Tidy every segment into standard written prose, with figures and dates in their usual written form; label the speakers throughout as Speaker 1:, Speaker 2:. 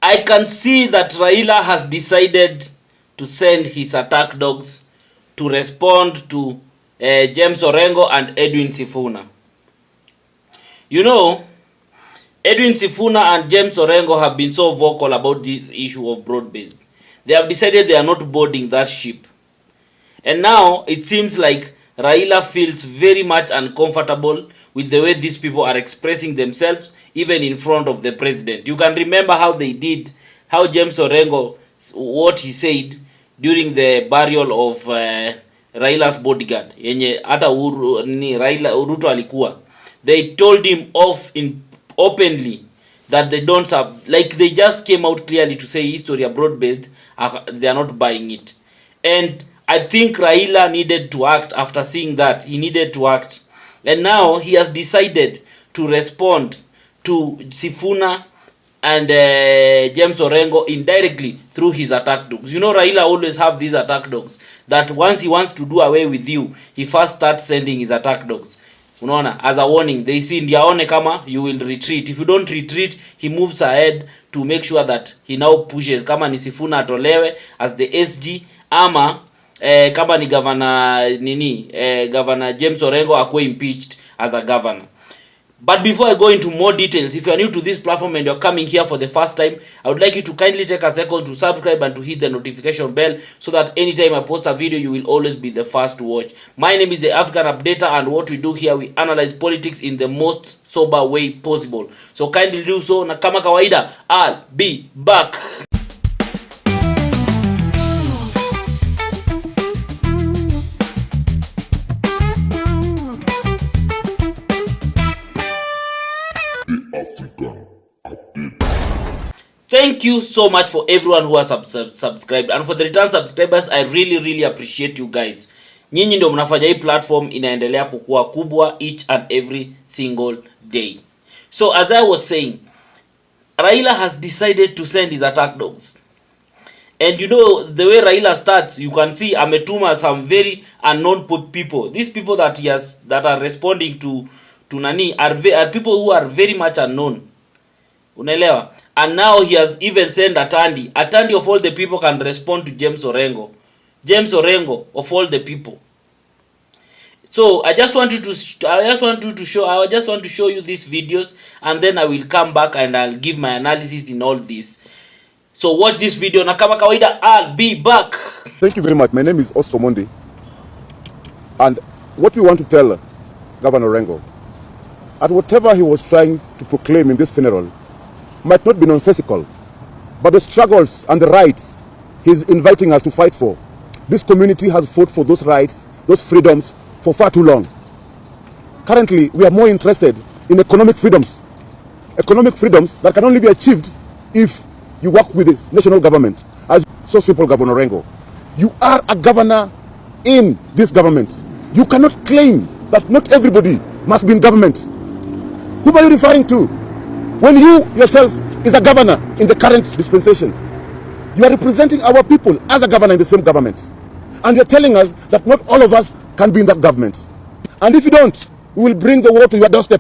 Speaker 1: I can see that Raila has decided to send his attack dogs to respond to James Orengo and Edwin Sifuna. You know, Edwin Sifuna and James Orengo have been so vocal about this issue of broad-based. They have decided they are not boarding that ship. And now it seems like Raila feels very much uncomfortable with the way these people are expressing themselves, even in front of the president. You can remember how they did, how James Orengo, what he said during the burial of Raila's bodyguard. Yenye hata Ruto alikuwa. They told him off openly that they don't have, like they just came out clearly to say history broad-based, they are not buying it. And I think Raila needed to act after seeing that. He needed to act. And now he has decided to respond to Sifuna and James Orengo indirectly through his attack dogs. You know, Raila always have these attack dogs that once he wants to do away with you, he first starts sending his attack dogs. Unaona, as a warning, they see ndiaone kama you will retreat. If you don't retreat, he moves ahead to make sure that he now pushes kama ni Sifuna atolewe as the SG ama kama ni governor James Orengo akwe impeached as a governor. But before I go into more details, if you are new to this platform and you're coming here for the first time, I would like you to kindly take a second to subscribe and to hit the notification bell so that anytime I post a video, you will always be the first to watch. My name is the African Updater, and what we do here, we analyze politics in the most sober way possible. So kindly do so, na kama kawaida, I'll be back. Thank you so much for everyone who has subscribed, and for the return subscribers, I really appreciate you guys. Nyinyi ndio mnafanya hii platform inaendelea kukua kubwa each and every single day. So as I was saying, Raila has decided to send his attack dogs. And you know the way Raila starts, you can see ametuma some very unknown people. These people that he has that are responding to nani are people who are very much unknown. Unaelewa? And now he has even sent Atandi. Atandi of all the people can respond to James Orengo. James Orengo of all the people. So I just want to show you these videos, and then I will come back and I'll give my analysis in all this. So watch this video na kama kawaida, I'll be back.
Speaker 2: Thank you very much. My name is Oscar Mondi. And what we want to tell Governor Orengo, at whatever he was trying to proclaim in this funeral, might not be nonsensical, but the struggles and the rights he's inviting us to fight for, this community has fought for those rights, those freedoms for far too long. Currently, we are more interested in economic freedoms that can only be achieved if you work with the national government. As so simple, Governor Orengo, you are a governor in this government. You cannot claim that not everybody must be in government. Who are you referring to? When you yourself is a governor in the current dispensation, you are representing our people as a governor in the same government. And you're telling us that not all of us can be in that government. And if you don't, we will bring the war to your doorstep,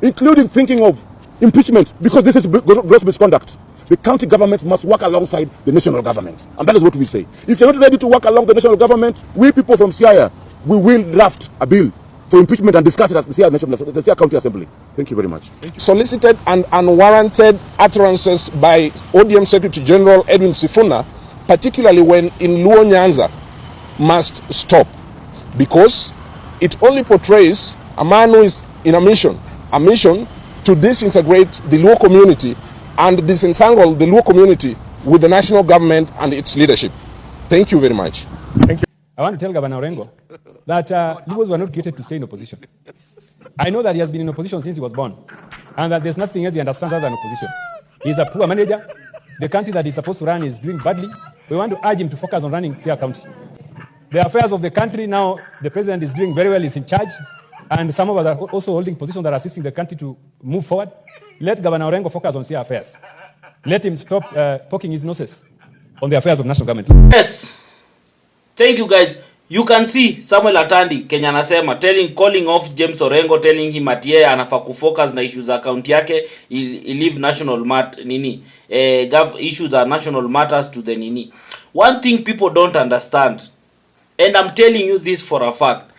Speaker 2: including thinking of impeachment, because this is gross misconduct. The county government must work alongside the national government. And that is what we say. If you're not ready to work along the national government, we people from Siaya, we will draft a bill for impeachment and discuss it at the Siaya County Assembly. Thank you very much.
Speaker 3: Solicited and unwarranted utterances by ODM Secretary General Edwin Sifuna, particularly when in Luo Nyanza, must stop, because it only portrays a man who is in a mission to disintegrate the Luo community and disentangle the Luo community with the national government and its leadership. Thank you very much.
Speaker 4: Thank you. I want to tell Governor Orengo that Luos were not created to stay in opposition. I know that he has been in opposition since he was born, and that there's nothing else he understands other than opposition. He's a poor manager. The country that he's supposed to run is doing badly. We want to urge him to focus on running Siaya County. The affairs of the country now, the president is doing very well, he's in charge, and some of us are also holding positions that are assisting the country to move forward. Let Governor Orengo focus on Siaya affairs. Let him stop poking his noses on the affairs of national government.
Speaker 1: Yes. Thank you, guys. You can see Samuel Atandi Kenya anasema calling off James Orengo, telling him at yeye anafaa kufocus na issues za account yake, leave national issues za national matters to the nini. One thing people don't understand, and I'm telling you this for a fact,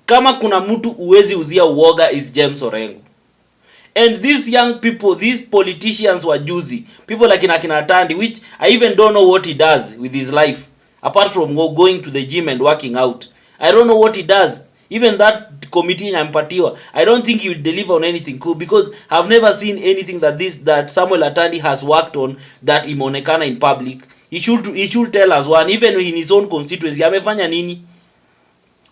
Speaker 1: kama kuna mtu uwezi uzia uoga is James Orengo. And these young people, these politicians were juicy, people like Akina Atandi, which I even don't know what he does with his life apart from going to the gym and working out. I don't know what he does. Even that committee Nyampatiwa, I don't think he will deliver on anything cool, because I've never seen anything that Samuel Atandi has worked on that imeonekana in public. He should tell us one, even in his own constituency amefanya nini.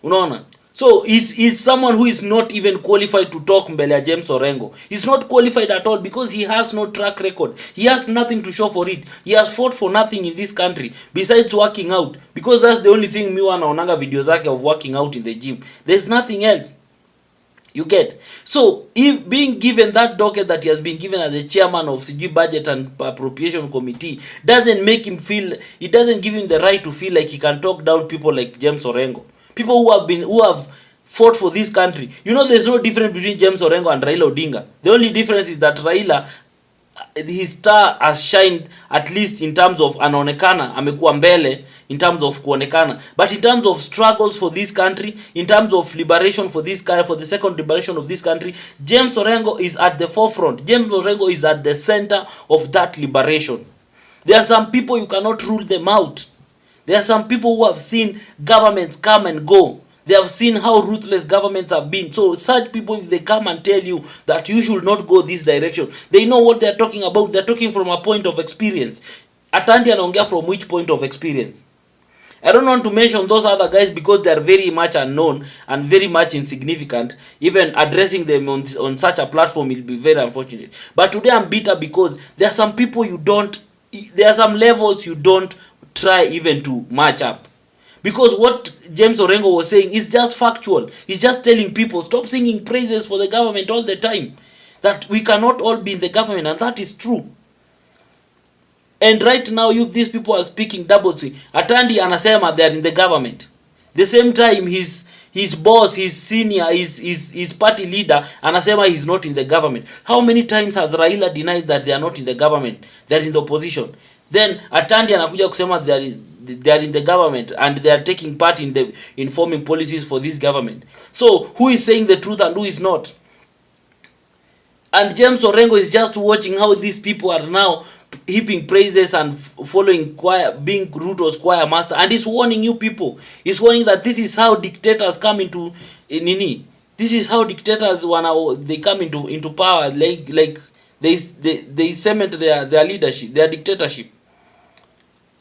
Speaker 1: Unaona? So he's someone who is not even qualified to talk mbele ya James Orengo. He's not qualified at all because he has no track record. He has nothing to show for it. He has fought for nothing in this country besides working out, because that's the only thing mi wanaonanga video zake of working out in the gym. There's nothing else. You get? So if being given that docket that he has been given as the chairman of CG Budget and Appropriation Committee doesn't make him feel, it doesn't give him the right to feel like he can talk down people like James Orengo. People who have fought for this country. You know, there's no difference between James Orengo and Raila Odinga. The only difference is that Raila, his star has shined, at least in terms of anaonekana, amekuwa mbele in terms of kuonekana. But in terms of struggles for this country, in terms of liberation for this country, for the second liberation of this country, James Orengo is at the forefront. James Orengo is at the center of that liberation. There are some people you cannot rule them out. There are some people who have seen governments come and go. They have seen how ruthless governments have been. So such people, if they come and tell you that you should not go this direction, they know what they are talking about. They are talking from a point of experience. Atandi anaongea from which point of experience? I don't want to mention those other guys because they are very much unknown and very much insignificant. Even addressing them on such a platform will be very unfortunate. But today I'm bitter because there are some people there are some levels you don't try even to match up, because what James Orengo was saying is just factual. He's just telling people, stop singing praises for the government all the time, that we cannot all be in the government, and that is true. And right now these people are speaking double thing. Atandi anasema they are in the government, the same time his boss, his senior, his party leader anasema he's not in the government. How many times has Raila denied that they are not in the government, they are in the opposition? Then Atandi anakuja kusema they are in the government and they are taking part in forming policies for this government. So who is saying the truth and who is not? And James Orengo is just watching how these people are now heaping praises and following being Ruto's choir master, and he's warning you people. He's warning that this is how dictators come into nini. This is how dictators they come into power, like they cement their leadership, their dictatorship.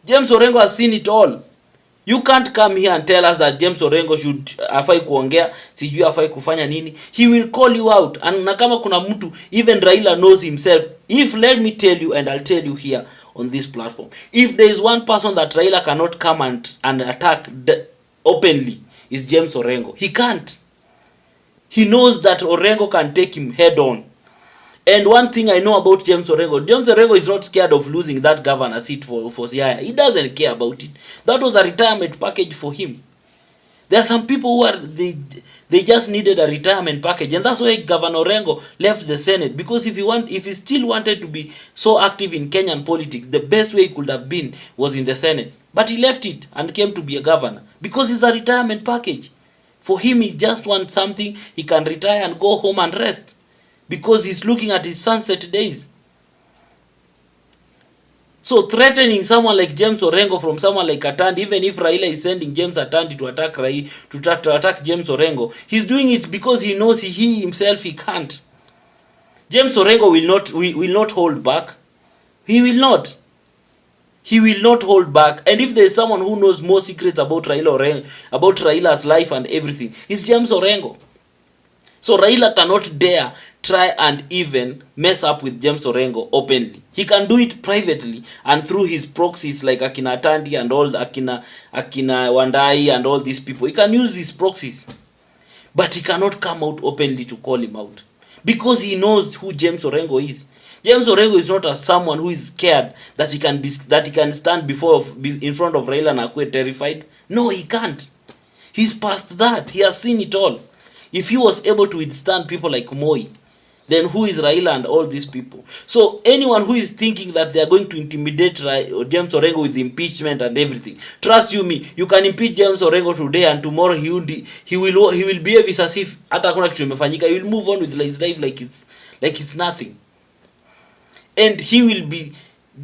Speaker 1: James Orengo has seen it all. You can't come here and tell us that James Orengo should afai kuongea, sijui afai kufanya nini. He will call you out. And na kama kuna mtu, even Raila knows himself. Let me tell you, and I'll tell you here on this platform, if there is one person that Raila cannot come and attack openly, is James Orengo. He can't. He knows that Orengo can take him head on. And one thing I know about James Orengo is not scared of losing that governor seat for Siaya. He doesn't care about it. That was a retirement package for him. There are some people who they just needed a retirement package, and that's why Governor Orengo left the Senate, because if he still wanted to be so active in Kenyan politics, the best way he could have been was in the Senate. But he left it and came to be a governor because it's a retirement package. For him, he just wants something he can retire and go home and rest, because he's looking at his sunset days. So threatening someone like James Orengo from someone like Atandi, even if Raila is sending James Atandi to attack James Orengo, he's doing it because he knows he himself he can't. James Orengo will not hold back. He will not. He will not hold back. And if there is someone who knows more secrets about Raila's life and everything, it's James Orengo. So Raila cannot dare try and even mess up with James Orengo openly. He can do it privately and through his proxies like Akina Atandi and all Akina Wandai and all these people. He can use his proxies. But he cannot come out openly to call him out, because he knows who James Orengo is. James Orengo is not someone who is scared that he can stand in front of Raila and Akwe terrified. No, he can't. He's past that. He has seen it all. If he was able to withstand people like Moi, then who is Raila and all these people? So anyone who is thinking that they are going to intimidate James Orengo with impeachment and everything, trust you me, you can impeach James Orengo today and tomorrow he will behave as if hata hakuna kitu imefanyika. He will move on with his life like it's nothing. And he will be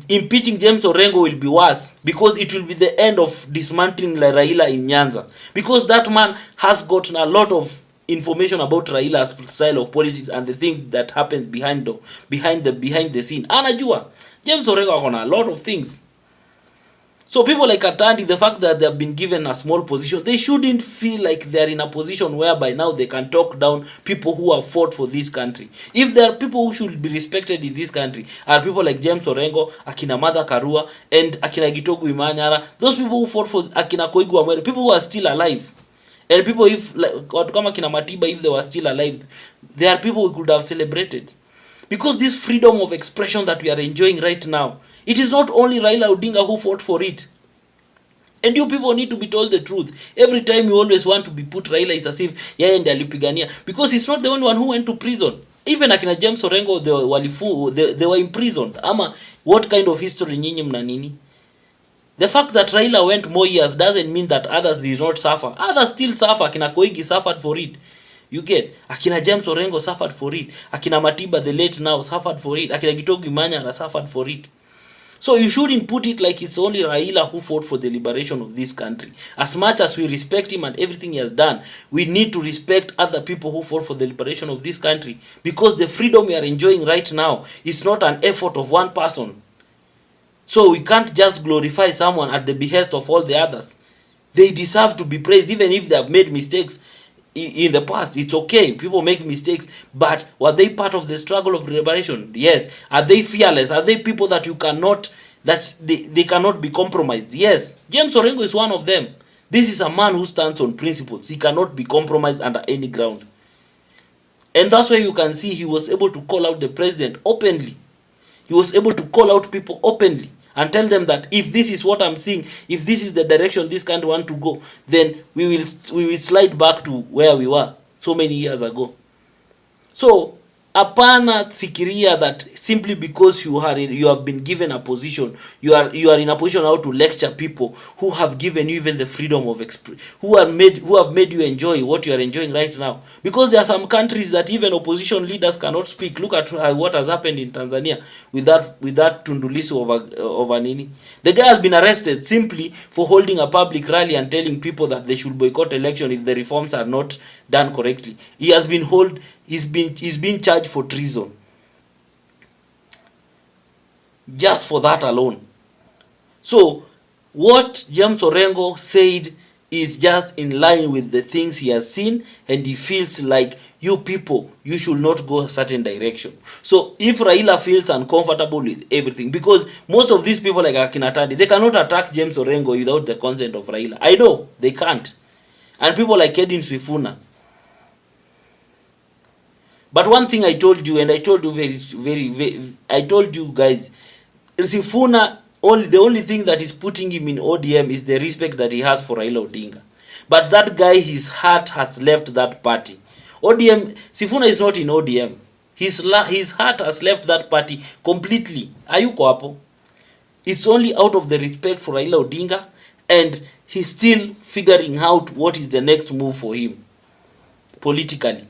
Speaker 1: impeaching James Orengo will be worse, because it will be the end of dismantling Raila in Nyanza, because that man has gotten a lot of information about Raila's style of politics and the things that happen behind the scene. Anajua James Orengo akona a lot of things. So people like Atandi, the fact that they have been given a small position, they shouldn't feel like they are in a position whereby now they can talk down people who have fought for this country. If there are people who should be respected in this country, are people like James Orengo, Akina Martha Karua, and Akina Gitogu Imanyara, those people who fought for Akina Koigu Amwere, people who are still alive. And people, if like Kama Kina Matiba, if they were still alive, there are people we could have celebrated. Because this freedom of expression that we are enjoying right now, it is not only Raila Odinga who fought for it. And you people need to be told the truth. Every time you always want to be put Raila is as if yeye ndiye alipigania, because he's not the only one who went to prison. Even Akina James Orengo, they were imprisoned. Ama what kind of history nyinyi mna nini? The fact that Raila went more years doesn't mean that others did not suffer. Others still suffer. Akina Koigi suffered for it. You get? Akina James Orengo suffered for it. Akina Matiba, the late now, suffered for it. Akina Gitogu Imanyara suffered for it. So you shouldn't put it like it's only Raila who fought for the liberation of this country. As much as we respect him and everything he has done, we need to respect other people who fought for the liberation of this country. Because the freedom we are enjoying right now is not an effort of one person. So we can't just glorify someone at the behest of all the others. They deserve to be praised, even if they have made mistakes in the past. It's okay, people make mistakes, but were they part of the struggle of liberation? Yes. Are they fearless? Are they people that you cannot, that they cannot be compromised? Yes. James Orengo is one of them. This is a man who stands on principles. He cannot be compromised under any ground. And that's why you can see he was able to call out the president openly. He was able to call out people openly and tell them that if this is what I'm seeing, if this is the direction this country want to go, then we will slide back to where we were so many years ago. So apana fikiria that simply because you have been given a position, you are in a position now to lecture people who have given you even the freedom of expression, who have made you enjoy what you are enjoying right now. Because there are some countries that even opposition leaders cannot speak. Look at what has happened in Tanzania with that Tundu Lissu over Nini. The guy has been arrested simply for holding a public rally and telling people that they should boycott election if the reforms are not done correctly. He's been charged for treason. Just for that alone. So what James Orengo said is just in line with the things he has seen, and he feels like you people, you should not go a certain direction. So if Raila feels uncomfortable with everything, because most of these people like Atandi, they cannot attack James Orengo without the consent of Raila. I know they can't. And people like Sifuna. But one thing I told you, and I told you I told you guys, Sifuna, the only thing that is putting him in ODM is the respect that he has for Raila Odinga. But that guy, his heart has left that party. ODM, Sifuna is not in ODM. His heart has left that party completely. Ayuko hapo. It's only out of the respect for Raila Odinga, and he's still figuring out what is the next move for him politically.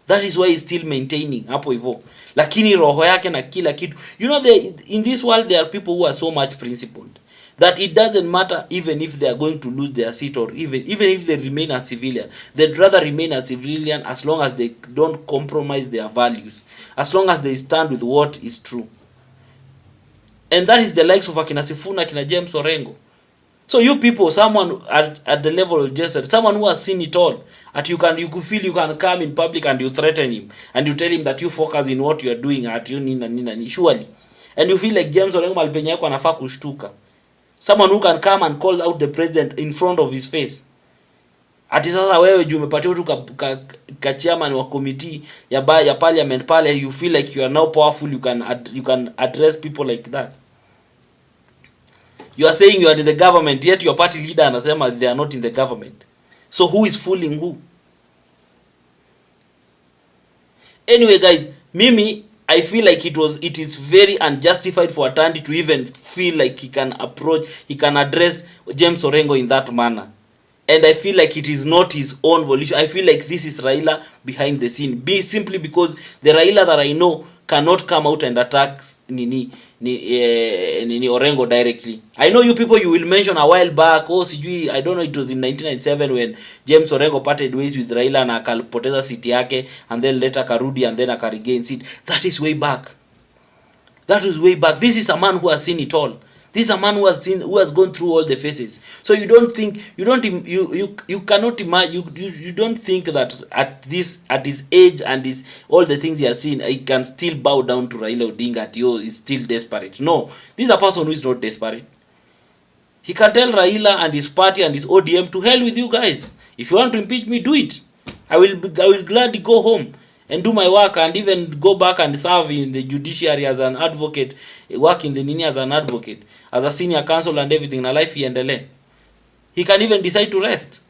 Speaker 1: That is why he's still maintaining hapo hivyo. Lakini roho yake na kila kitu. You know, in this world there are people who are so much principled that it doesn't matter even if they are going to lose their seat, or even if they remain a civilian. They'd rather remain a civilian as long as they don't compromise their values, as long as they stand with what is true. And that is the likes of Akina Sifuna, Akina James Orengo. So you people, someone at the level of justice, someone who has seen it all, that you could feel you can come in public and you threaten him and you tell him that you focus in what you are doing at you nina surely, and you feel like James Orengo malpenye yako anafaa kushtuka. Someone who can come and call out the president in front of his face. Ati sasa wewe juu umepatiwa tu ka chairman wa committee ya parliament pale, you feel like you are now powerful, you can address people like that. You are saying you are in the government, yet your party leader anasema they are not in the government. So who is fooling who? Anyway guys, mimi I feel like it is very unjustified for Atandi to even feel like he can address James Orengo in that manner. And I feel like it is not his own volition. I feel like this is Raila behind the scene. Simply because the Raila that I know cannot come out and attack Nini Orengo directly. I know you people, you will mention a while back, oh sijui, I don't know, it was in 1997 when James Orengo parted ways with Raila na akalipoteza seat yake, and then later akarudi and then akaregain seat. That is way back. That was way back. This is a man who has seen it all. This is a man who has gone through all the phases. So you don't cannot imagine, you don't think that at his age and all the things he has seen, he can still bow down to Raila Odinga at is still desperate. No, this is a person who is not desperate. He can tell Raila and his party and his ODM, to hell with you guys. If you want to impeach me, do it. I will gladly go home and do my work and even go back and serve in the judiciary as an advocate, work in the nini as an advocate, as a senior counsel and everything, na life iendelee. He can even decide to rest.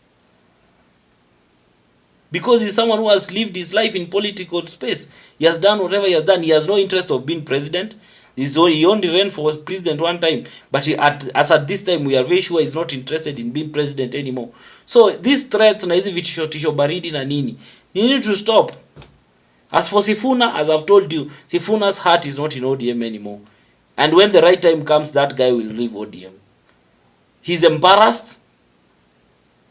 Speaker 1: Because he's someone who has lived his life in political space. He has done whatever he has done. He has no interest of being president. He only ran for president one time. But as at this time, we are very sure he's not interested in being president anymore. So these threats na hizi vitisho baridi na nini, you need to stop. As for Sifuna, as I've told you, Sifuna's heart is not in ODM anymore. And when the right time comes, that guy will leave ODM. He's embarrassed,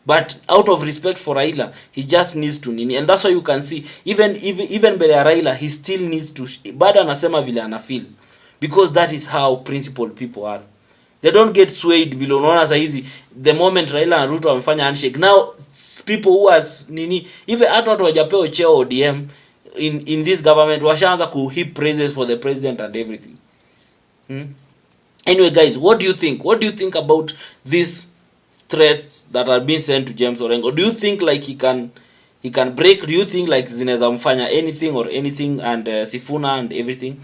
Speaker 1: but out of respect for Raila, he just needs to nini. And that's why you can see, even bele Raila, he still needs to, bado anasema vile anafeel. Because that is how principled people are. They don't get swayed vile unaona saa hizi. The moment Raila na Ruto wamefanya handshake, now people who has nini, even hata watu wajapewa cheo ODM, in this government washaanza ku heap praises for the president and everything. Anyway guys, what do you think? What do you think about these threats that are being sent to James Orengo? Do you think like he can break? Do you think like zinaweza mfanya anything and Sifuna and everything?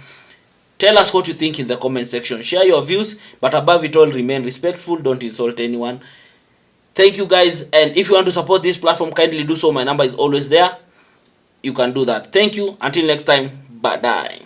Speaker 1: Tell us what you think in the comment section. Share your views, but above it all, remain respectful. Don't insult anyone. Thank you guys, and if you want to support this platform, kindly do so. My number is always there. You can do that. Thank you. Until next time. Bye-bye.